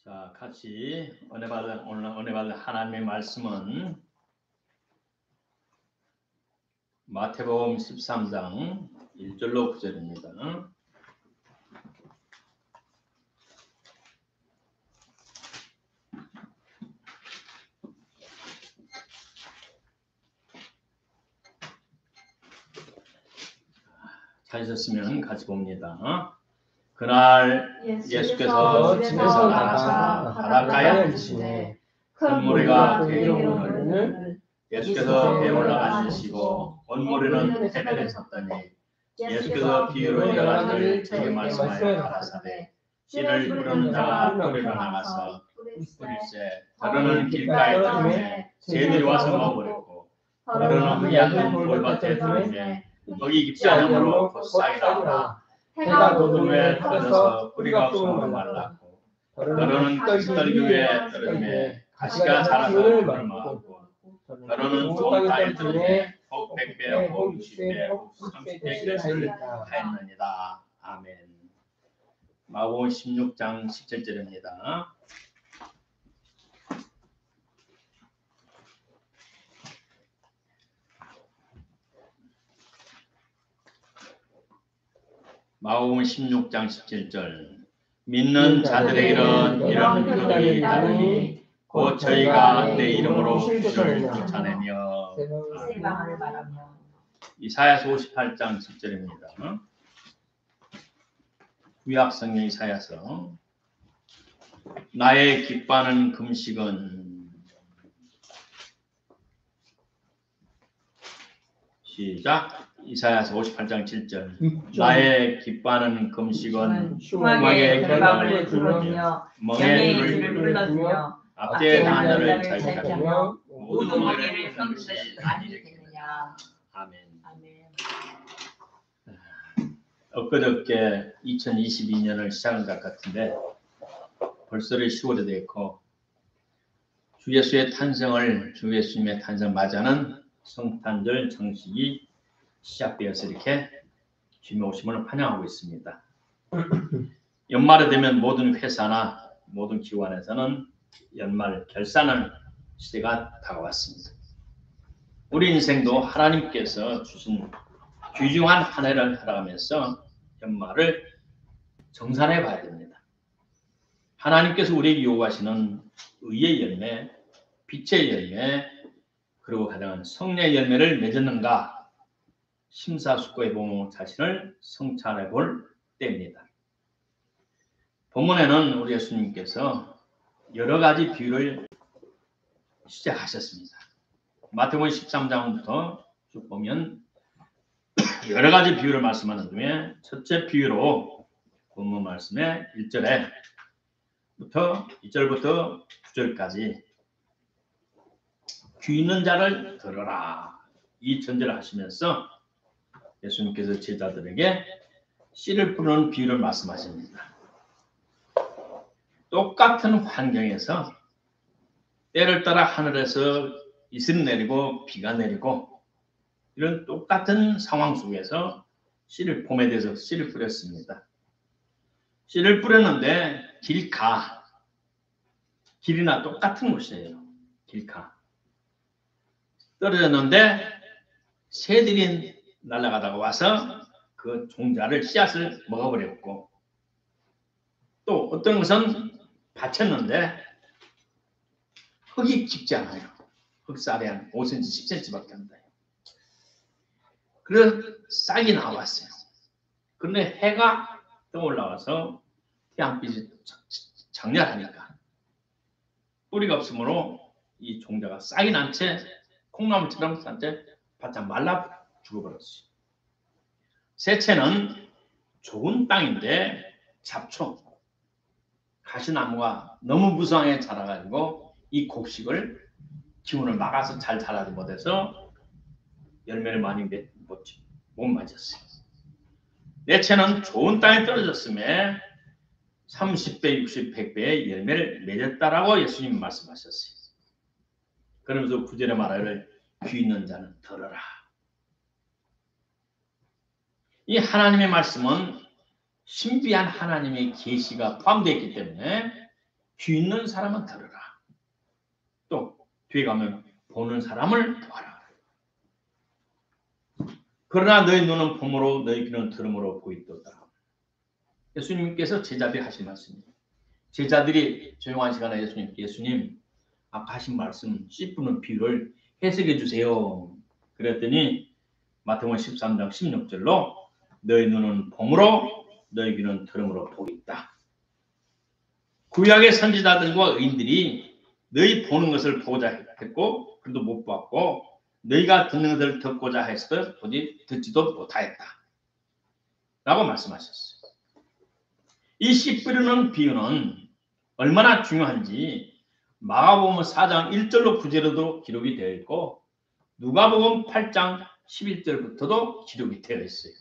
자, 같이 오늘 은혜 받은 하나님의 말씀은 마태복음 13장 1절로 9절입니다. 찾으셨으면 같이 봅니다. 그날 예수께서 집에서 나가사 바닷가에 앉으시니 큰 무리가 그에게 오르니 예수께서 배에 올라가 앉으시고 온 무리는 해변에 섰더니 예수께서 비유로 여러 가지를 제게 말씀하여 가라사대 씨를 뿌리는 자가 뿌리러 나가서 뿌리세 더러는 길가에 떨어지매 새들이 와서 먹어버렸고 더러는 흙이 돌밭에 떨어지매 먹이 깊지 않으므로 곧 싹이 나오나 해가 돋음에 떨어져서 뿌리가 없으므로 말랐고 더러는 가시떨기 위에 떨어지매 가시가 자라서 그를 막고 더러는 좋은 땅에 떨어지매 혹 100배, 혹 60배, 혹 30배 그릇을 하였느니라. 아멘. 마태복음 16장 17절입니다. 마태복음 16장 17절 믿는 자들에게는 이런 표적이 있다니 곧 저희가 내 이름으로 귀신을 쫓아내며 이사야서 58장 10절입니다. 구약성경 이사야서 나의 기뻐하는 금식은 시작 이사야서 58장 7절 나의 기뻐하는 금식은 흉악의 결박을 풀어주며 멍에 눈을 불러주며 압제의 단어를 자유케 하며 모든 머리를 펴는 것이 아니겠느냐. 아멘. 엊그저께 2022년을 시작한 것 같은데 벌써 10월이 됐고 주 예수의 탄생을 주 예수님의 탄생 맞이하는 성탄절 정식이 시작되어서 이렇게 주님의 오심을 환영하고 있습니다. 연말이 되면 모든 회사나 모든 기관에서는 연말 결산을 시대가 다가왔습니다. 우리 인생도 하나님께서 주신 귀중한 한 해를 살아가면서 연말을 정산해 봐야 됩니다. 하나님께서 우리에게 요구하시는 의의 열매, 빛의 열매, 그리고 가장 성령의 열매를 맺었는가 심사숙고해 보면 자신을 성찰해 볼 때입니다. 본문에는 우리 예수님께서 여러 가지 비유를 시작하셨습니다. 마태복음 13장부터 쭉 보면 여러 가지 비유를 말씀하는 중에 첫째 비유로 본문 말씀의 1절부터 9절까지 귀 있는 자를 들어라 이 전제를 하시면서 예수님께서 제자들에게 씨를 뿌리는 비유를 말씀하십니다. 똑같은 환경에서 때를 따라 하늘에서 이슬이 내리고 비가 내리고 이런 똑같은 상황 속에서 봄에 대해서 씨를 뿌렸습니다. 씨를 뿌렸는데 길이나 똑같은 곳이에요. 길가 떨어졌는데 새들이 날아가다가 와서 그 종자를 씨앗을 먹어버렸고 또 어떤 것은 받쳤는데 흙이 깊지 않아요. 흙살이 한 5cm, 10cm밖에 안 돼요. 그래서 싹이 나왔어요. 그런데 해가 떠올라와서 태양빛이 장렬하니까 뿌리가 없으므로 이 종자가 싹이 난 채 콩나물처럼 산 채 바짝 말라 죽어버렸어요. 셋째는 좋은 땅인데 잡초, 가시나무가 너무 무성하게 자라가지고 이 곡식을 기운을 막아서 잘 자라지 못해서 열매를 많이 못 맞았어요. 넷째는 좋은 땅에 떨어졌음에 30배, 60, 100배의 열매를 맺었다라고 예수님 말씀하셨어요. 그러면서 9절에 말하기를 귀 있는 자는 들어라. 이 하나님의 말씀은 신비한 하나님의 계시가 포함되어 있기 때문에 귀 있는 사람은 들으라. 또 뒤에 가면 보는 사람을 보아라. 그러나 너희 눈은 봄으로 너희 귀는 들음으로 보이도다. 예수님께서 제자들이 하신 말씀입니다. 제자들이 조용한 시간에 예수님 아까 하신 말씀 씨 뿌는 비유를 해석해 주세요. 그랬더니 마태복음 13장 16절로 너희 눈은 봄으로 너희 귀는 들음으로 보이다. 구약의 선지자들과 의인들이 너희 보는 것을 보고자 했고 그래도 못 봤고 너희가 듣는 것을 듣고자 했어도 보지 듣지도 못하였다. 라고 말씀하셨어요. 이 씨 뿌리는 비유는 얼마나 중요한지 마가복음 4장 1절로 9절에도 기록이 되어 있고 누가복음 8장 11절부터도 기록이 되어 있어요.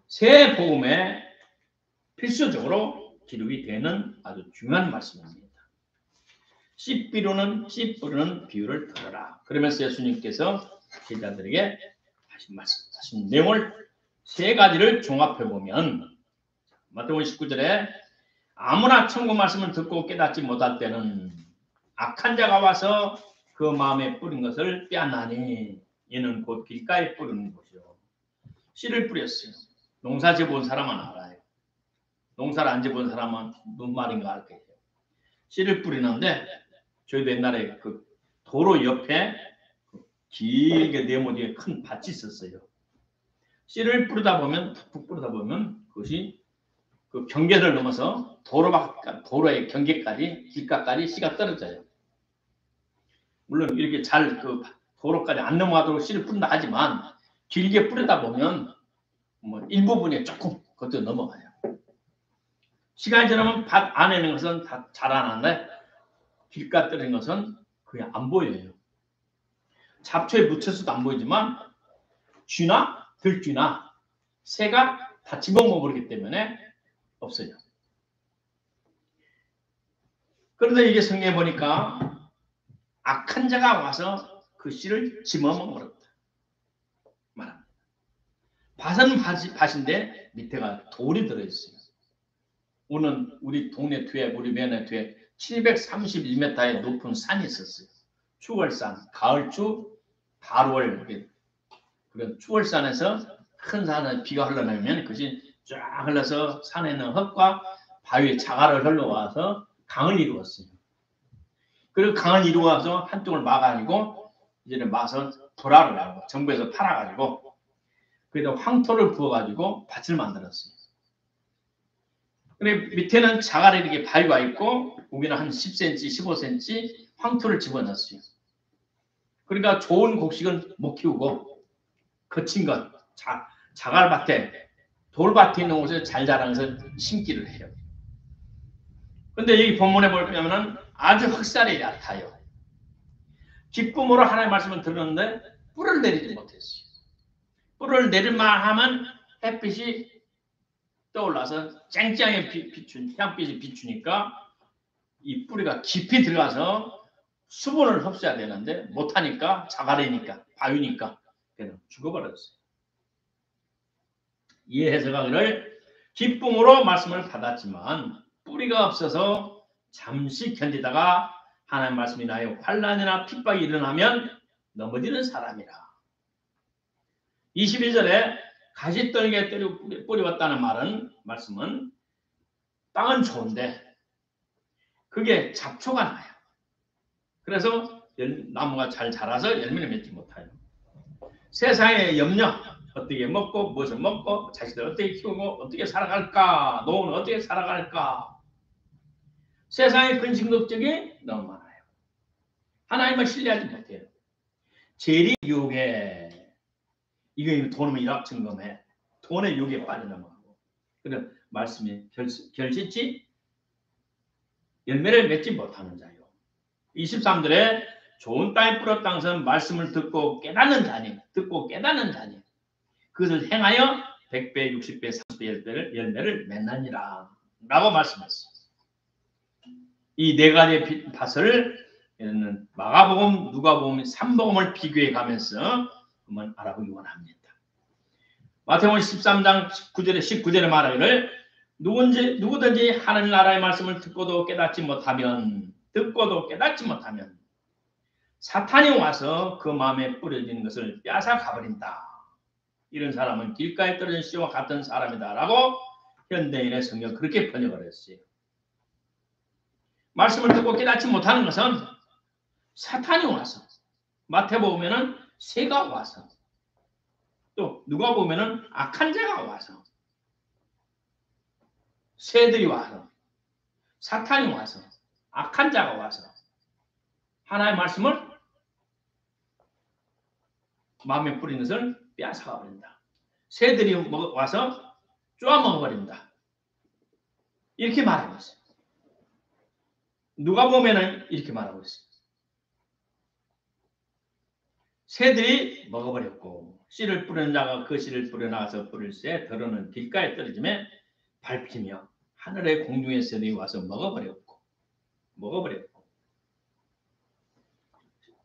새 복음에 필수적으로 기록이 되는 아주 중요한 말씀입니다. 씨 뿌리는 비유를 들어라. 그러면서 예수님께서 제자들에게 하신 내용을 세 가지를 종합해 보면 마태복음 19절에 아무나 천국 말씀을 듣고 깨닫지 못할 때는 악한 자가 와서 그 마음에 뿌린 것을 빼앗나니 이는 곧 길가에 뿌리는 것이요. 씨를 뿌렸어요. 농사 지어본 사람은 알아요. 농사를 안 지어본 사람은 무슨 말인가 알 거예요. 씨를 뿌리는데 저희도 옛날에 그 도로 옆에 길게 네모지게 큰 밭이 있었어요. 씨를 뿌리다 보면 푹 뿌리다 보면 그것이 그 경계를 넘어서 도로의 경계까지 길가까지 씨가 떨어져요. 물론 이렇게 잘 그 도로까지 안 넘어가도록 씨를 뿌린다 하지만 길게 뿌리다 보면 뭐 일부분에 조금 그것도 넘어가요. 시간이 지나면 밭 안에 있는 것은 다 자라나는데 길가 떨어진 것은 그게 안 보여요. 잡초에 묻혀서도 안 보이지만 쥐나 들쥐나 새가 다 집어먹어버리기 때문에 없어요. 그런데 이게 성경에 보니까 악한 자가 와서 그 씨를 집어먹어버렸다 말합니다. 밭은 밭인데 밑에가 돌이 들어있어요. 오늘 우리 동네 뒤에 우리 면회 뒤에 731m의 높은 산이 있었어요. 추월산, 가을추, 가을월 그런 추월산에서 큰 산에 비가 흘러내면 그것이 쫙 흘러서 산에 있는 흙과 바위에 자갈을 흘러와서 강을 이루었어요. 그리고 강을 이루어서 한쪽을 막아가지고 이제는 마서 불화를 하고 정부에서 팔아가지고 그래도 황토를 부어가지고 밭을 만들었어요. 그리고 밑에는 자갈에 이렇게 바위가 있고 여기는 한 10cm, 15cm 황토를 집어넣었어요. 그러니까 좋은 곡식은 못 키우고 거친 것, 자갈밭에 돌밭에 있는 곳에 잘 자라면서 심기를 해요. 근데 여기 본문에 보면은 아주 흑살이 얕아요. 기쁨으로 하나님의 말씀을 들었는데 뿔을 내리지 못했어요. 뿔을 내릴만 하면 햇빛이 떠올라서 쨍쨍하게 햇빛이 비추니까 이 뿌리가 깊이 들어가서 수분을 흡수해야 되는데 못하니까 자갈이니까 바위니까 그냥 죽어버렸어요. 이 해석하기를 기쁨으로 말씀을 받았지만 뿌리가 없어서 잠시 견디다가 하나님 말씀이 나의 환난이나 핍박이 일어나면 넘어지는 사람이라. 21절에 가시떨기에 뿌려왔다는 말씀은 땅은 좋은데 그게 잡초가 나요. 그래서 나무가 잘 자라서 열매를 맺지 못해요. 세상의 염려, 어떻게 먹고 무엇을 먹고 자식들 어떻게 키우고 어떻게 살아갈까, 노후는 어떻게 살아갈까, 세상의 근심 걱정이 너무 많아요. 하나님을 신뢰하지 못해요. 재리 유혹에 이거 돈이면 일확천금해 돈의 유혹에 빠져나가고 그런 말씀이 결실치 열매를 맺지 못하는 자요. 23절에 좋은 땅에 뿌렸다 것은 말씀을 듣고 깨닫는 자니 그것을 행하여 100배, 60배, 30배 열매를 맺나니라 라고 말씀했어요. 이 네 가지 밭을 마가복음, 누가복음, 삼복음을 비교해 가면서 한번 알아보기 원합니다. 마태복음 13장 19절에 말하기를 누구든지 하나님 나라의 말씀을 듣고도 깨닫지 못하면 사탄이 와서 그 마음에 뿌려진 것을 빼앗아 가버린다. 이런 사람은 길가에 떨어진 씨와 같은 사람이다 라고 현대인의 성경 그렇게 번역을 했어요. 말씀을 듣고 깨닫지 못하는 것은 사탄이 와서, 마태복음에는 새가 와서, 또 누가 보면은 악한 자가 와서, 새들이 와서, 사탄이 와서, 악한 자가 와서 하나의 말씀을 마음에 뿌리는 것을 빼앗아가 버린다. 새들이 와서 쪼아 먹어버린다. 이렇게 말하고 있어요. 누가 보면은 이렇게 말하고 있어요. 새들이 먹어버렸고 씨를 뿌리는 자가 그 씨를 뿌려나가서 뿌릴새 더러는 길가에 떨어지며 밟히며 하늘의 공중의 새들이 와서 먹어버렸고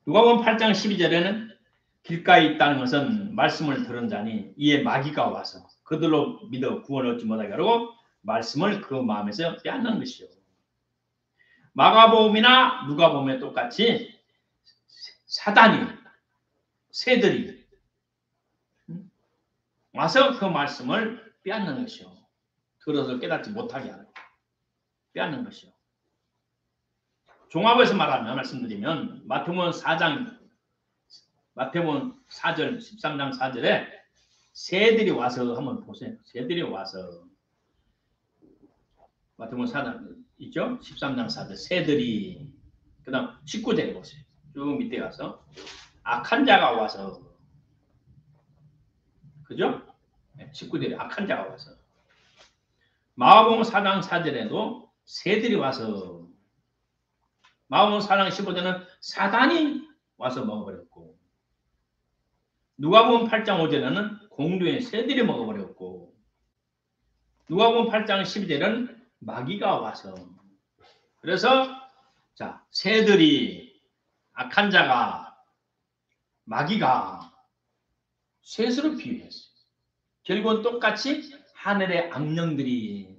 누가복음 8장 12절에는 길가에 있다는 것은 말씀을 들은 자니 이에 마귀가 와서 그들로 믿어 구원을 얻지 못하게 하려고 말씀을 그 마음에서 빼앗는 것이요. 마가복음이나 누가복음에 똑같이 사단이, 새들이 와서 그 말씀을 빼앗는 것이요. 들어서 깨닫지 못하게 하는 빼앗는 것이요. 종합해서 말씀드리면 마태복음 4절 13장 4절에 새들이 와서 한번 보세요. 새들이 와서 마태복음 4장 있죠? 13장 4절 새들이 그 다음 19절에 보세요. 쭉 밑에 가서 악한 자가 와서 그죠? 19절에 악한 자가 와서 마가복음 4장 4절에도 새들이 와서 마가복음 4장 15절에는 사단이 와서 먹어버렸고 누가복음 8장 5절에는 공중의 새들이 먹어버렸고 누가복음 8장 12절에는 마귀가 와서 그래서 자 새들이 악한 자가 마귀가 셋으로 비유했어요. 결국은 똑같이 하늘의 악령들이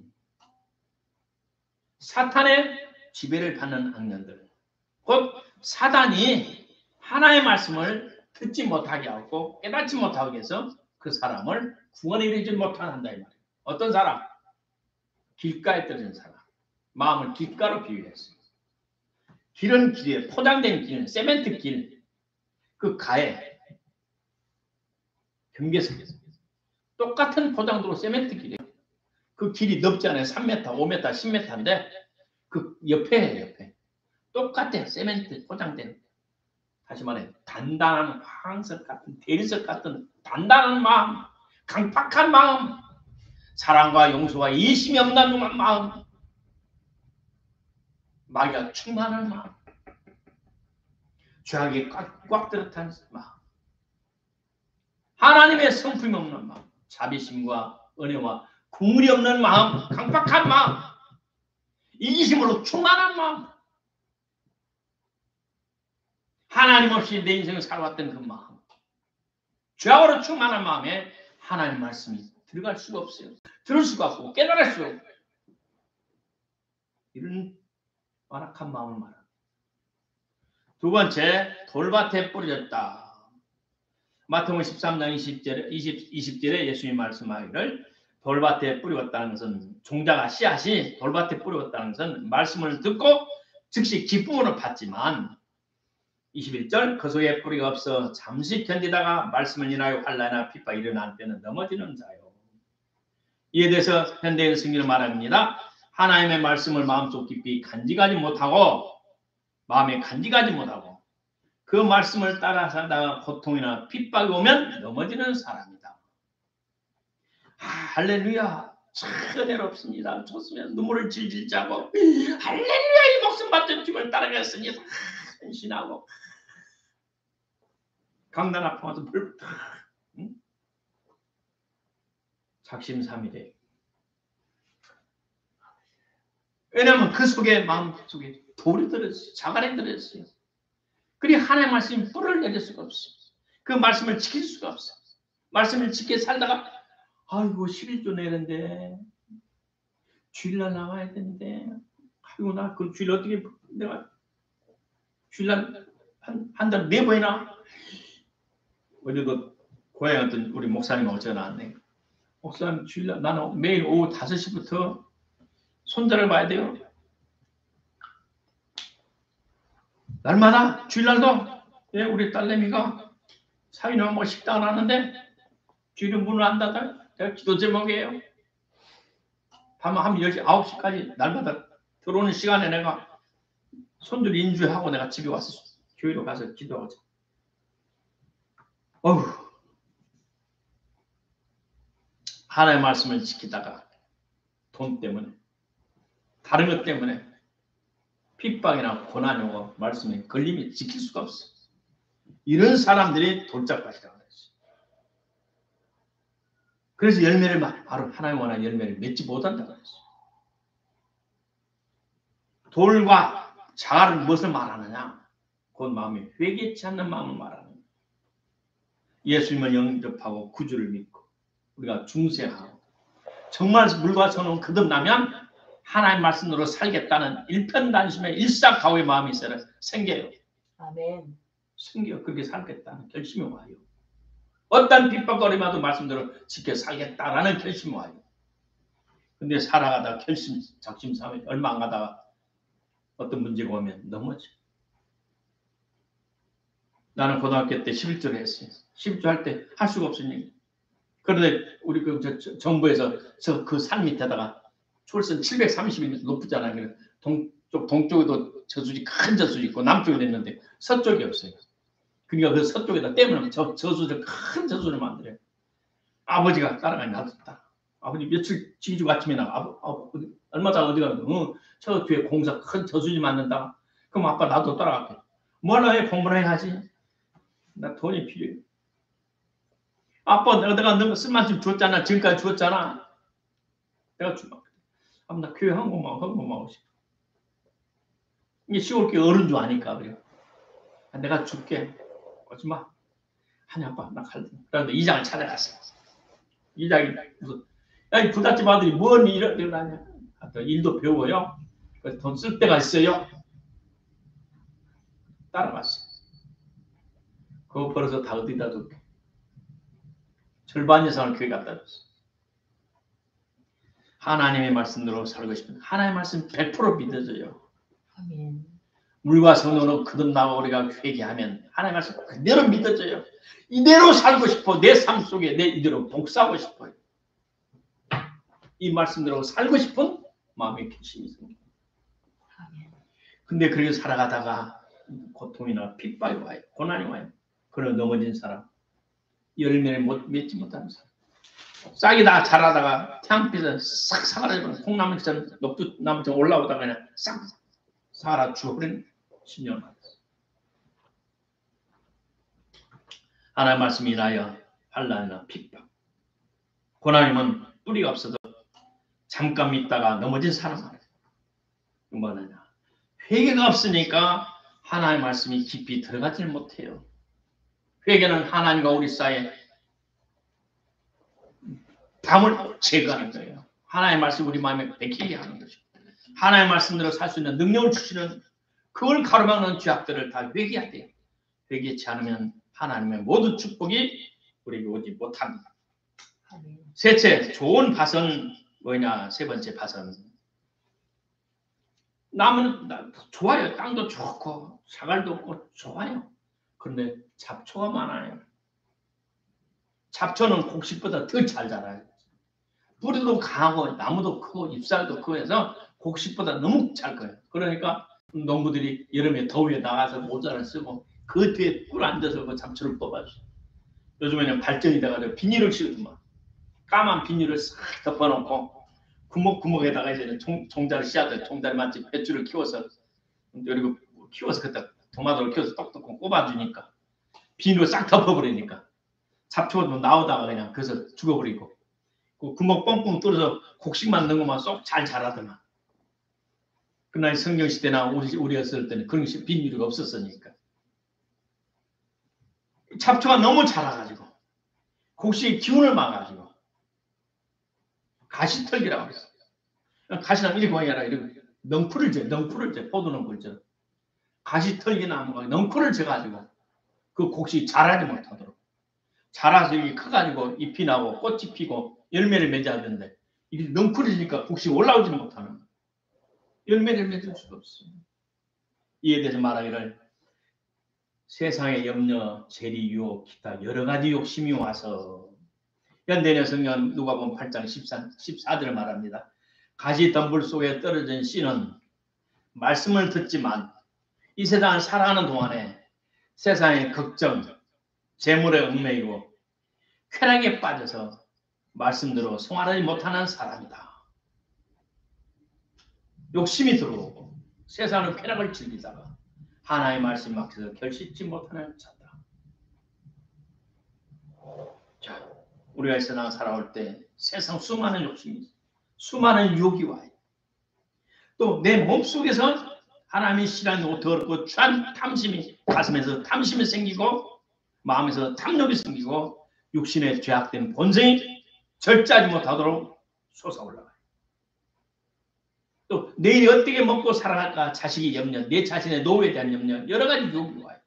사탄의 지배를 받는 악령들 곧 사단이 하나의 말씀을 듣지 못하게 하고 깨닫지 못하게 해서 그 사람을 구원에 이르지 못하게 한다 이 말이에요. 어떤 사람? 길가에 떨어진 사람. 마음을 길가로 비유했어요. 길은 길이에요. 포장된 길, 세멘트 길. 그 가에 경계석에서 똑같은 포장도로 세멘트 길이에요. 그 길이 넓잖아요. 3m, 5m, 10m인데 그 옆에 똑같아. 세멘트 포장된 다시 말해 단단한 황석 같은 대리석 같은 단단한 마음, 강팍한 마음, 사랑과 용서와 이심이 없는 마음, 마귀가 충만한 마음, 죄악에 꽉 들어탄 마음, 하나님의 성품이 없는 마음, 자비심과 은혜와 국물이 없는 마음, 강팍한 마음, 이기심으로 충만한 마음, 하나님 없이 내 인생을 살아왔던 그 마음, 죄악으로 충만한 마음에 하나님 말씀이 들어갈 수가 없어요. 들을 수가 없고 깨달을 수가 없고 이런 완악한 마음을 말합니다. 두 번째, 돌밭에 뿌려졌다. 마태복음 13장 20절에 예수님이 말씀하기를 돌밭에 뿌렸다는 것은 종자가 씨앗이 돌밭에 뿌렸다는 것은 말씀을 듣고 즉시 기쁨으로 받지만 21절 그 속에 뿌리가 없어 잠시 견디다가 말씀을 인하여 환난이나 핍박이 일어날 때는 넘어지는 자요. 이에 대해서 현대인 성경은 말합니다. 하나님의 말씀을 마음속 깊이 간직하지 못하고 마음에 간직하지 못하고 그 말씀을 따라 살다가 고통이나 핍박이 오면 넘어지는 사람이다. 할렐루야. 참 은혜롭습니다. 좋습니다. 눈물을 질질 짜고 할렐루야 이 목숨 받던 주님을 따라갔으니 헌신하고 강단 아파 와서 작심삼일에 왜냐하면 그 속에 마음속에 돌이 들었어요. 자갈이 들었어요. 그리 하나님의 말씀이 뿔을 내릴 수가 없어요. 그 말씀을 지킬 수가 없어요. 말씀을 지켜 살다가 아이고 11조 내는데 주일날 나와야 되는데 아이고 나 그 주일 어떻게 내가 주일날 한 달 4번이나 어제도 고향 어떤 우리 목사님하고 전화 왔네. 목사님 주일날 나는 매일 오후 5시부터 손자를 봐야 돼요. 날마다 주일날도 예, 우리 딸내미가 사위는 뭐 식당을 하는데 주일에 문을 안 닫아요. 내가 기도 제목이에요. 밤 한 10시, 9시까지 날마다 들어오는 시간에 내가 손들 인주하고 내가 집에 와서 교회로 가서 기도하자. 어휴. 하나님의 말씀을 지키다가 돈 때문에 다른 것 때문에 핍박이나 고난이 오고 말씀에 걸림이 지킬 수가 없어. 이런 사람들이 돌짝밭이라고 했어. 그래서 열매를 바로 하나님 원하는 열매를 맺지 못한다고 했어. 돌과 자갈은 무엇을 말하느냐? 그 마음이 회개치 않는 마음을 말하는 거야. 예수님을 영접하고 구주를 믿고 우리가 중생하고 정말 물과 성령을 거듭나면 하나님 말씀으로 살겠다는 일편단심의 일사가오의 마음이 생겨요. 아멘. 생겨 그렇게 살겠다는 결심이 와요. 어떤 핍박거리마도 말씀대로 지켜 살겠다라는 결심이 와요. 근데 살아가다가 작심삼일 얼마 안 가다가 어떤 문제가 오면 넘어져. 나는 고등학교 때 11조를 했어요. 11조 할 때 할 수가 없으니. 그런데 우리 정부에서 그 산 밑에다가 초월선 730m 높잖아요. 동쪽에도 저수지 큰 저수지 있고 남쪽에도 있는데 서쪽이 없어요. 그러니까 그 서쪽에다 댐을 저수지를 큰 저수지를 만들어요. 아버지가 따라가니 놔뒀다. 아버지 며칠 지주 아침에 나가. 얼마 전에 어디 가면 저 뒤에 공사 큰 저수지 만든다. 그럼 아빠 나도 따라갈게. 뭐라 해? 공부를 해야지. 나 돈이 필요해. 아빠 내가 너 쓸만큼 줬잖아. 지금까지 줬잖아. 내가 주마. 나 교회 한 곳만 하고 싶어. 이게 시골 게 어른 줄 아니까 그래요. 내가 줄게. 오지 마. 아니 아빠 나 갈래. 그런데 이장을 찾아갔어. 이장이 무슨 야, 이 부잣집 아들이 뭔 일을 하냐. 일도 배워요. 돈 쓸 데가 있어요. 따라갔어. 그거 벌어서 다 어디다 둘게. 절반 이상을 교회 갖다 줬어. 하나님의 말씀대로 살고 싶은 하나님의 말씀 100% 믿어져요. 아멘. 물과 성령으로 거듭나고 우리가 회개하면 하나님의 말씀 그대로 믿어져요. 이대로 살고 싶어. 내 삶 속에 내 이대로 복사하고 싶어요. 이 말씀대로 살고 싶은 마음의 결심이 생겨요. 근데 그렇게 살아가다가 고통이나 핍박이 와요. 고난이 와요. 그런 넘어진 사람, 열매를 맺지 못하는 사람. 싹이 다 자라다가 태양빛에 싹 사라져버리는 콩나물처럼 녹두나물처럼 올라오다가 그냥 싹 사라 죽어버리는 10년 만에. 하나님의 말씀이 인하여 환난이나 핍박, 고난이면 뿌리가 없어도 잠깐 믿다가 넘어진 사람 말이에요. 뭐냐? 회개가 없으니까 하나님의 말씀이 깊이 들어가질 못해요. 회개는 하나님과 우리 사이에 담을 제거하는 거예요. 하나님의 말씀 우리 마음에 베끼게 하는 거죠. 하나님의 말씀대로 살 수 있는 능력을 주시는 그걸 가로막는 죄악들을 다 회개해야 돼요. 회개치 않으면 하나님의 모든 축복이 우리에게 오지 못합니다. 셋째, 좋은 밭은 뭐냐? 세 번째 밭은 나무는 좋아요. 땅도 좋고 사갈도 없고 좋아요. 그런데 잡초가 많아요. 잡초는 곡식보다 더 잘 자라요. 뿌리도 강하고 나무도 크고 잎살도 크고 해서 곡식보다 너무 잘 커요. 그러니까 농부들이 여름에 더위에 나가서 모자를 쓰고 그 뒤에 꿀 앉아서 그 잡초를 뽑아줘요. 요즘에는 발전이 돼가지고 비닐을 씌우더만 까만 비닐을 싹 덮어놓고 구멍에다가 이제 종자를 씨앗을 종자를 만지 배추를 키워서 그리고 키워서 그때 토마토를 키워서 똑똑 꼽아주니까 비닐을 싹 덮어버리니까 잡초도 나오다가 그냥 그래서 죽어버리고 그 구멍 뻥뻥 뚫어서 곡식만 넣은 것만 쏙 잘 자라더만. 그날 성경 시대나 우리 어렸을 때는 그런 것이 비닐이 없었으니까 잡초가 너무 자라가지고 곡식의 기운을 막아가지고 가시털기라고 했어요. 가시나무 이렇게 해라 이렇게 넝쿨을 져 포도넝쿨처럼 가시 털기 나무가 넝쿨을 져가지고 그 곡식이 자라지 못하도록 자라서 여기 커가지고 잎이 나고 꽃이 피고 열매를 맺어야 되는데 이게 넝쿨이니까 곡식이 올라오지는 못하는 거예요. 열매를 맺을 수가 없어요. 이에 대해서 말하기를 세상의 염려, 재리, 유혹, 기타 여러 가지 욕심이 와서 현대인의 성경 누가복음 8장 14절을 말합니다. 가시 덤불 속에 떨어진 씨는 말씀을 듣지만 이 세상을 살아가는 동안에 세상의 걱정, 재물에 얽매이고 쾌락에 빠져서 말씀대로 송하지 못하는 사람이다. 욕심이 들어오고 세상의 쾌락을 즐기다가 하나님의 말씀 막혀서 결실치 못하는 자다. 자, 우리가 이 세상 살아올 때 세상 수많은 욕심이 있어요. 수많은 유혹이 와요. 또 내 몸속에서 하나님이 싫어하고 더럽고 추한 탐심이 가슴에서 탐심이 생기고 마음에서 탐욕이 생기고 육신의 죄악된 본성이 절제하지 못하도록 솟아올라가요. 또 내일이 어떻게 먹고 살아갈까 자식이 염려, 내 자신의 노후에 대한 염려 여러 가지 유혹이 와요.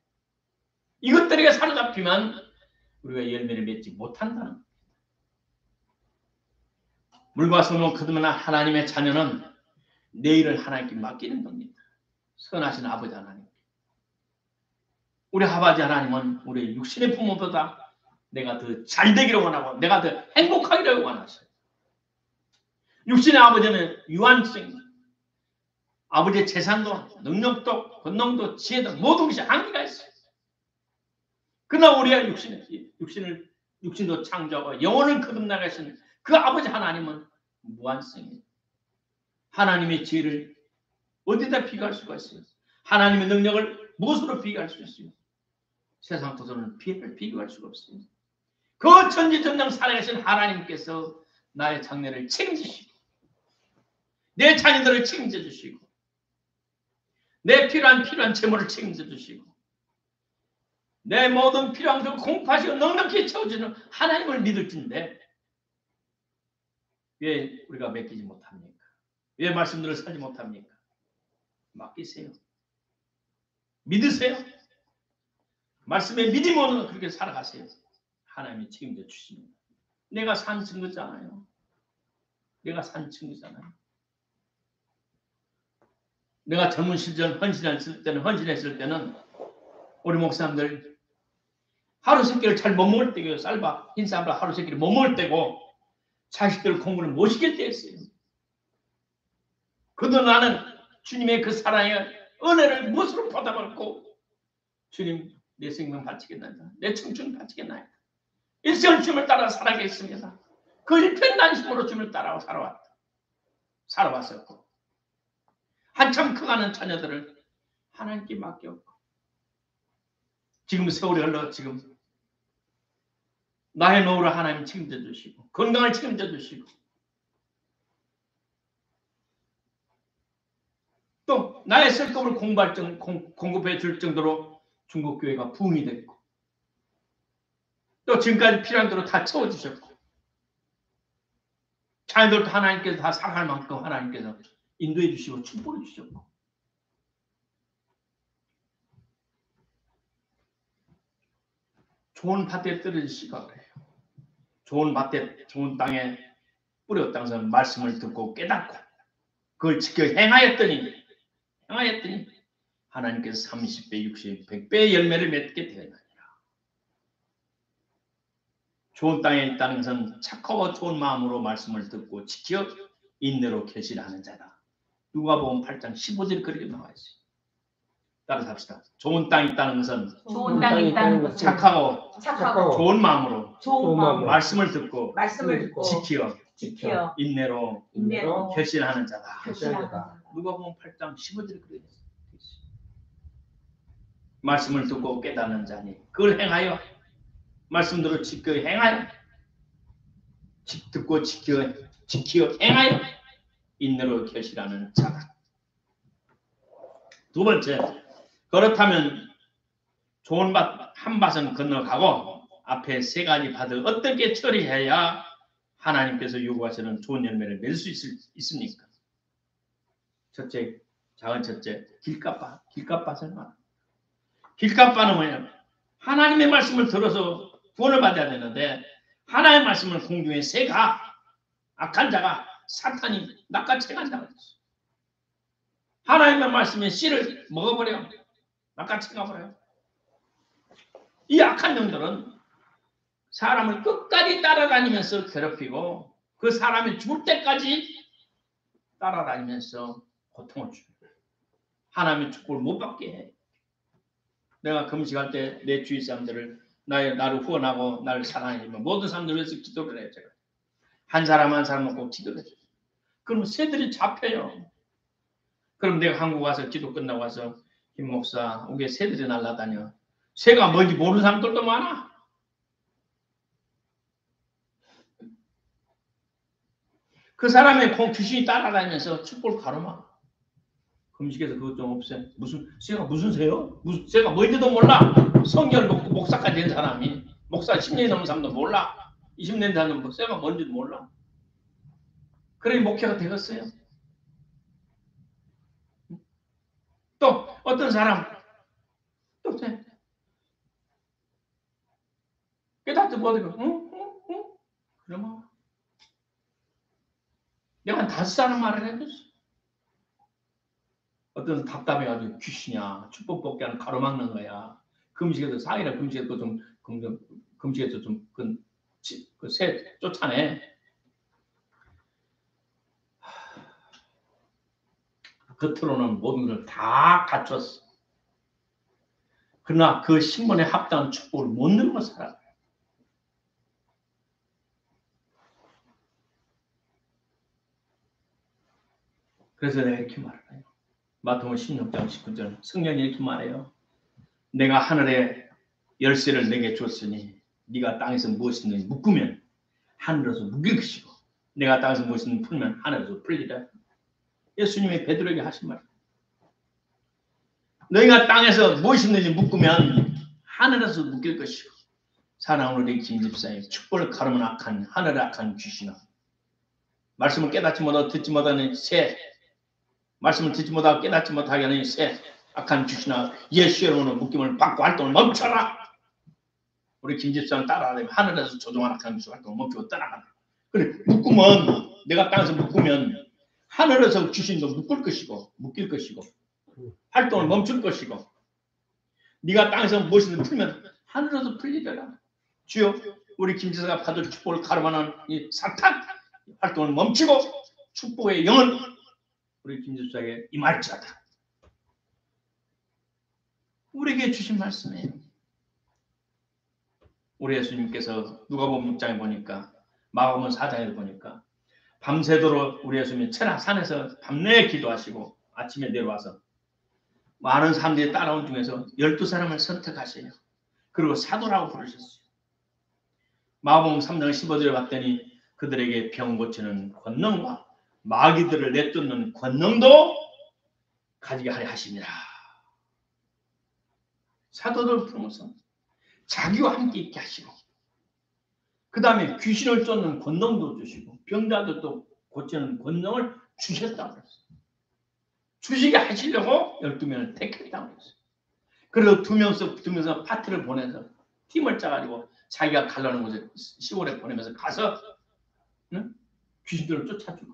이것들에게 사로잡히면 우리가 열매를 맺지 못한다는 겁니다. 물과 성령 거듭난 하나님의 자녀는 내일을 하나님께 맡기는 겁니다. 선하신 아버지 하나님. 우리 아버지 하나님은 우리 육신의 부모보다 내가 더 잘되기를 원하고 내가 더 행복하기를 원하셔요. 육신의 아버지는 유한성, 아버지의 재산도 능력도 권능도 지혜도 모든 것이 한계가 있어요. 그러나 우리가 육신도 창조하고 영혼을 거듭나가신 그 아버지 하나님은 무한성이에요. 하나님의 지혜를 어디다 비교할 수가 있어요? 하나님의 능력을 무엇으로 비교할 수 있어요? 세상 도서는 비교할 수가 없어요. 그 전지전능 살아계신 하나님께서 나의 장래를 책임지시고 내 자녀들을 책임져 주시고 내 필요한 재물을 책임져 주시고 내 모든 필요한 그 공파시고 넉넉히 채워주는 하나님을 믿을진데 왜 우리가 맡기지 못합니까? 왜 말씀들을 살지 못합니까? 맡기세요. 믿으세요. 말씀에 믿음으로 그렇게 살아가세요. 하나님이 책임져 주십니다. 내가 산 증거잖아요. 내가 산 증거잖아요. 내가 젊은 시절 헌신했을 때는 우리 목사님들 하루 세 끼를 잘 못 먹을 때고요. 쌀밥, 흰쌀밥 하루 세 끼를 못 먹을 때고 자식들 공부를 못 시킬 때였어요. 그도 나는 주님의 그 사랑의 은혜를 무엇으로 보답하고 주님 내 생명 바치겠나이다. 내 청춘 바치겠나이다. 일생을 주님을 따라 살아가겠습니다. 그 일편단심으로 주님을 따라 살아왔었고 한참 커가는 자녀들을 하나님께 맡겼고 지금 세월이 흘러 지금 나의 노후를 하나님 책임져 주시고 건강을 책임져 주시고 또 나의 쓸것을 공급해 줄 정도로 중국교회가 부흥이 됐고 또 지금까지 필요한 대로 다 채워주셨고 자녀들도 하나님께서 다 살아갈 만큼 하나님께서 인도해 주시고 축복해 주셨고 좋은 밭에 떨어지시가 그래요. 좋은 밭에 좋은 땅에 뿌려 땅에서 말씀을 듣고 깨닫고 그걸 지켜 행하였더니 하나님께서 30배, 60배, 100배의 열매를 맺게 되었느니라. 좋은 땅에 있다는 것은 착하고 좋은 마음으로 말씀을 듣고 지켜 인내로 결실하는 자다. 누가복음 8장 15절에 그렇게 나와 있어요. 따라서 합시다. 좋은 땅에 있다는 것은 착하고 좋은 마음으로 말씀을 듣고 지켜 인내로 결실하는 자다. 누가복음 8장 15절에 그렇게 있어요. 말씀을 듣고 깨닫는 자니 그걸 행하여 말씀대로 지켜 행하여 듣고 지켜 행하여 인내로 결실하는 자다. 두 번째, 그렇다면 좋은 밭 한 밭은 건너가고 앞에 세 가지 밭을 어떻게 처리해야 하나님께서 요구하시는 좋은 열매를 맺을 수 있습니까? 첫째, 작은 첫째, 길값바. 길값바는 뭐야? 길값바는 뭐냐? 하나님의 말씀을 들어서 구원을 받아야 되는데 하나님의 말씀을 공중에 새가 악한 자가 사탄이 낚아채간다고 했어. 하나님의 말씀에 씨를 먹어버려. 낚아채가버려요. 이 악한 놈들은 사람을 끝까지 따라다니면서 괴롭히고 그 사람이 죽을 때까지 따라다니면서 고통을 줘요. 하나님의 축복을 못 받게 해. 내가 금식할 때 내 주위 사람들을 나를 후원하고 나를 사랑해주면 모든 사람들 위해서 기도를 해요. 제가 한 사람 한 사람 놓고 기도를 해줘요. 그러면 새들이 잡혀요. 그럼 내가 한국 와서 기도 끝나고 와서 김 목사 우리 새들이 날아다녀. 새가 뭔지 모르는 사람들도 많아. 그 사람의 귀신이 따라다니면서 축복을 가로막아. 금식에서 그것 좀 없애. 새가 무슨 새요? 무슨 새가 뭔지도 몰라. 성경을 놓고 목사까지 된 사람이 목사 10년이 넘은 사람도 몰라. 20년 되는 새가 뭔지도 몰라. 그래 목회가 되겠어요. 또 어떤 사람 또 깨닫지 못하고 응? 그러면 내가 5사람 말을 해줬어. 어떤 답답해가지고 귀신이야. 축복 뽑게 하는 가로막는 거야. 금식에서 사이라 금식에서 좀 금식에서 좀 그 새 쫓아내. 겉으로는 모든 걸 다 갖췄어. 그러나 그 신분에 합당한 축복을 못 누리고 살아. 그래서 내가 이렇게 말해요. 마태복음 16장 19절 성경이 이렇게 말해요. 내가 하늘에 열쇠를 내게 줬으니 네가 땅에서 무엇이든지 묶으면 하늘에서 묶일 것이고 내가 땅에서 무엇이든지 풀면 하늘에서 풀리라. 예수님이 베드로에게 하신 말. 너희가 땅에서 무엇이든지 묶으면 하늘에서 묶일 것이고 사랑으로 내 김집사에 축복을 가르면 악한 하늘의 악한 귀신아 말씀을 깨닫지 못하고 듣지 못하는 새 말씀을 듣지 못하고 깨닫지 못하게 하는 새 악한 귀신아 예수의 이름으로 묶임을 받고 활동을 멈춰라. 우리 김집사는 따라가면 하늘에서 조종한 악한 귀신 활동을 멈추고 따라가라. 그래 묶으면 내가 땅에서 묶으면 하늘에서 귀신도 묶일 것이고 활동을 멈출 것이고 네가 땅에서 무엇이든 풀면 하늘에서 풀리더라. 주여 우리 김지사가 받을 축복을 가로막는 이 사탄 활동을 멈추고 축복의 영은 우리 김지사에게 임할지어다. 우리에게 주신 말씀이에요. 우리 예수님께서 누가복음 6장에 보니까 마가복음 4장에 보니까 밤새도록 우리 예수님이 산에서 밤내에 기도하시고 아침에 내려와서 많은 사람들이 따라온 중에서 12사람을 선택하셔요. 그리고 사도라고 부르셨어요. 마가복음 3장 15절에 봤더니 그들에게 병 고치는 권능과 마귀들을 내쫓는 권능도 가지게 하려 하십니다. 사도들 부르면서 자기와 함께 있게 하시고 그 다음에 귀신을 쫓는 권능도 주시고 병자들도 고치는 권능을 주셨다고 그랬어요. 주시게 하시려고 12명을 택했다고 그랬어요. 그래서 두 명서 파티를 보내서 팀을 짜가지고 자기가 가려는 곳에 시골에 보내면서 가서 응? 귀신들을 쫓아주고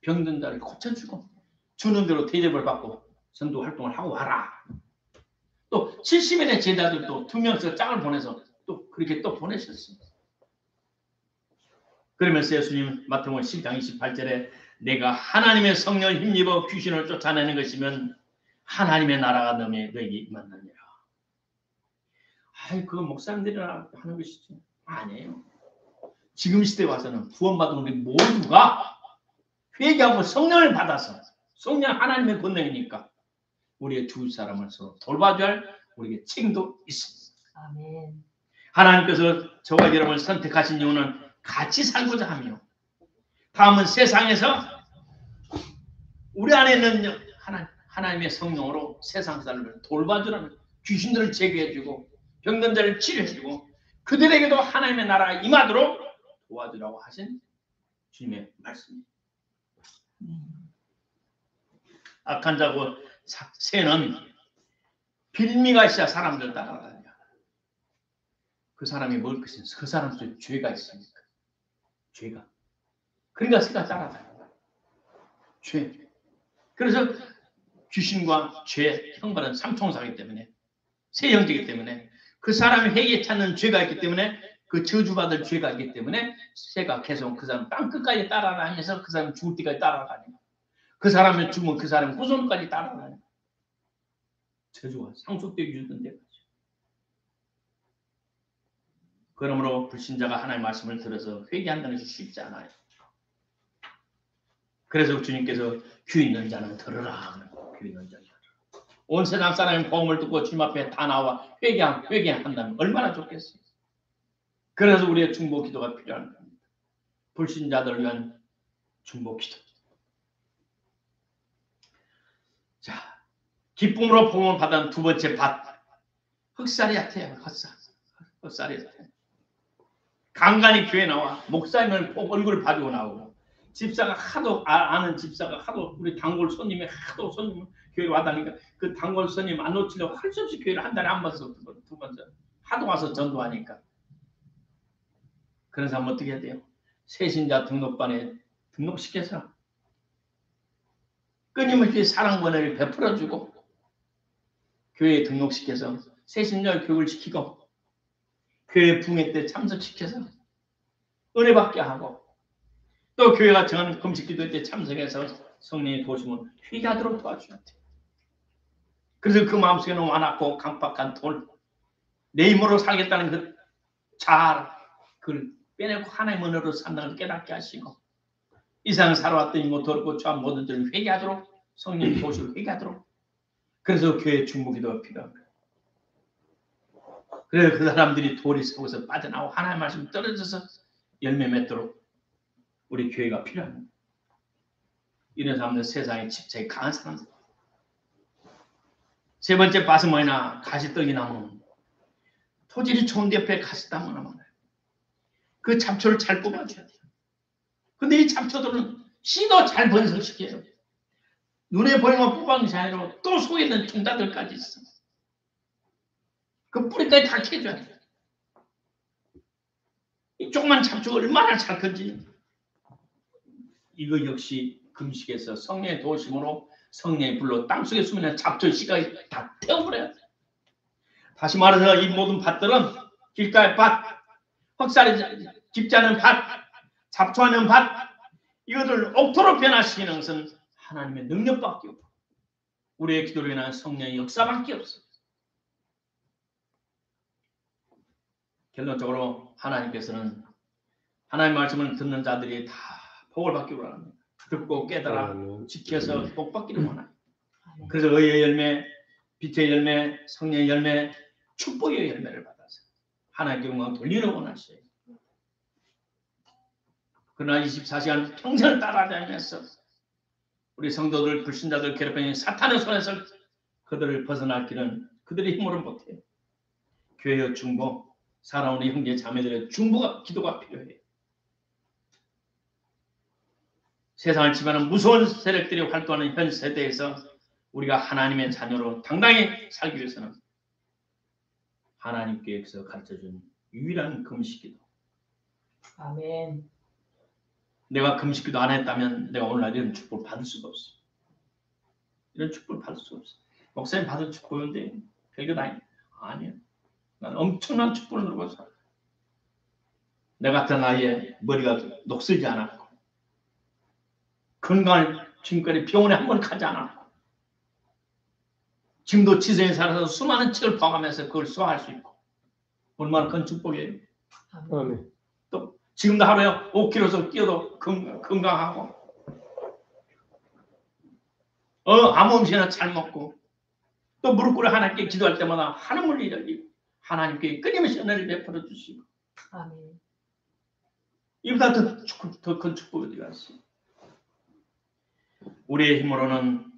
병든 자를 고쳐주고 주는 대로 대접을 받고 전도 활동을 하고 와라. 또 70인의 제자들도 2명서 짝을 보내서 또 그렇게 또 보내셨어요. 그러면서 예수님 마태복음 10장 28절에 내가 하나님의 성령을 힘입어 귀신을 쫓아내는 것이면 하나님의 나라가 너에게 임하느니라. 아이 그건 목사님들이나 하는 것이지. 아니에요. 지금 시대에 와서는 구원받은 우리 모두가 회개하고 성령을 받아서 성령 하나님의 권능이니까 우리의 주 사람을 서로 돌봐줘야 할 우리에게 책임도 있습니다. 아멘. 하나님께서 저와 여러분을 선택하신 이유는 같이 살고자 하며 다음은 세상에서 우리 안에 있는 하나님의 성령으로 세상 사람을 돌봐주라는 귀신들을 제거해주고 병든 자를 치료해주고 그들에게도 하나님의 나라가 임하도록 도와주라고 하신 주님의 말씀입니다. 악한 자고 새는 빌미가 있어야 사람들 따라다녀. 그 사람이 먹을 것이 그 사람 속에 죄가 있으니까. 죄가. 그러니까 새가 따라다녀. 죄. 그래서 귀신과 죄, 형벌은 삼총사이기 때문에, 새 형제이기 때문에, 그 사람이 회개 찾는 죄가 있기 때문에, 그 저주받을 죄가 있기 때문에 새가 계속 그 사람 땅 끝까지 따라다니면서 그 사람 죽을 때까지 따라다니고, 그 사람이 죽으면 그 사람 후손까지 따라다니고, 저주가 상속되기 주던 데까지. 그러므로 불신자가 하나님의 말씀을 들어서 회개한다는 것이 쉽지 않아요. 그래서 주님께서 귀 있는 자는 들으라. 귀 있는 자는 들으라. 온 세상 사람이 복음을 듣고 주님 앞에 다 나와 회개한다면 얼마나 좋겠어요. 그래서 우리의 중보 기도가 필요한 겁니다. 불신자들을 위한 중보 기도. 자, 기쁨으로 복음을 받은 두 번째 밭. 흑살이한테 흑살이한테. 간간히 교회 나와 목사님을 꼭 얼굴을 봐주고 나오고, 집사가 하도 아는 집사가 하도 우리 단골 손님이 하도 손님 교회로 와다니까 그 단골 손님 안 놓치려고 할 수 없이 교회를 한 달에 한 번씩 두 번 하도 와서 전도하니까. 그런 사람 어떻게 해야 돼요? 새신자 등록반에 등록시켜서 끊임없이 사랑 권한을 베풀어주고, 교회에 등록시켜서 새신자 교육을 시키고, 교회 부흥회 때 참석시켜서 은혜 받게 하고, 또 교회가 정하는 금식 기도 때 참석해서 성령의 도심을 회개하도록 도와줘야 돼요. 그래서 그 마음속에 너무 완악고 강박한 돌, 내 힘으로 살겠다는 그 자아, 그걸 빼내고 하나님 은혜로 산다는 걸 깨닫게 하시고, 이상 살아왔더니 뭐 더럽고 죄한 모든 죄를 회개하도록, 성령의 도심을 회개하도록. 그래서 교회 중보기도가 필요한 거예요. 그래서 그 사람들이 돌이 속에서 빠져나오고 하나님의 말씀 떨어져서 열매 맺도록 우리 교회가 필요합니다. 이런 사람들 세상에 집착이 강한 사람들. 세 번째 밭은 뭐냐? 가시떡이 나무. 토질이 좋은 옆에 가시떡이 나무. 그 잡초를 잘 뽑아줘야 돼요. 근데 이 잡초들은 씨도 잘 번성시켜요. 눈에 보이는 뽑아는 게 아니라 또 속에 있는 종자들까지 있어. 그 뿌리까지 다 캐줘야 돼요. 이 조그만 잡초가 얼마나 잘 큰지. 이거 역시 금식에서 성령의 도심으로 성령의 불로 땅속에 숨어있는 잡초 씨가 다 태워버려야 돼. 다시 말해서 이 모든 밭들은 길가의 밭, 흑살이 깊지 않은 밭, 잡초하는 밭, 이것을 옥토로 변화시키는 것은 하나님의 능력밖에 없고 우리의 기도로 인한 성령의 역사밖에 없어. 결론적으로 하나님께서는 하나님의 말씀을 듣는 자들이 다 복을 받기를 원합니다. 듣고 깨달아 지켜서 복 받기를 원합니다. 그래서 의의 열매, 빛의 열매, 성령의 열매, 축복의 열매를 받아서 하나님께 영광을 돌리는 원하셔요. 그러나 24시간 평생을 따라다니면서 우리 성도들, 불신자들 괴롭히는 사탄의 손에서 그들을 벗어날 길은 그들의 힘으로 못해요. 교회의 중보, 살아오는 형제 자매들의 중보가, 기도가 필요해요. 세상을 지배하는 무서운 세력들이 활동하는 현 세대에서 우리가 하나님의 자녀로 당당히 살기 위해서는 하나님께서 가르쳐준 유일한 금식기도. 아멘. 내가 금식기도 안 했다면 내가 오늘날 이런 축복을 받을 수가 없어. 이런 축복을 받을 수가 없어. 목사님 받을 축복인데 별것 아니야. 난 엄청난 축복을 누리고 살아. 내 같은 나이에 머리가 녹슬지 않았고 건강을 지금까지 병원에 한 번 가지 않았고 지금도 지성에 살아서 수많은 책을 봐가면서 그걸 소화할 수 있고 얼마나 큰 축복이에요. 아멘. 또 지금도 하루에 5km씩 뛰어도 건강하고 아무 음식이나 잘 먹고 또 무릎 꿇어 하나님께 기도할 때마다 하늘문이 열리고 하나님께 끊임없이 은혜를 베풀어 주시고 아멘. 이보다 더 큰 축복이 어디가 있어요. 우리의 힘으로는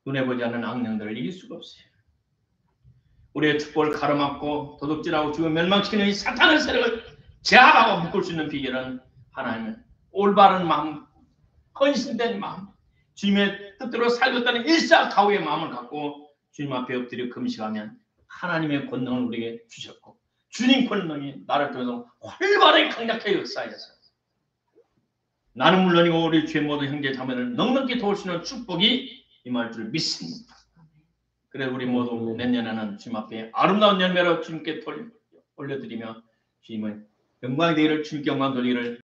눈에 보지 않는 악령들을 이길 수가 없어요. 우리의 축복을 가로막고 도둑질하고 죽어 멸망시키는 이 사탄의 세력을 제압하고 묶을 수 있는 비결은 하나님의 올바른 마음, 헌신된 마음, 주님의 주님의 뜻대로 살겠다는 일사가후의 마음을 갖고 주님 앞에 엎드려 금식하면 하나님의 권능을 우리에게 주셨고 주님 권능이 나를 통해서 활발하게 강력하게 역사하여서 나는 물론이고 우리 주의 모든 형제 자매를 넉넉히 도울 수 있는 축복이 임할 줄 믿습니다. 그래 우리 모두 내년에는 주님 앞에 아름다운 열매로 주님께 올려드리며 주님의 영광이 되기를 주님께 영광 돌리기를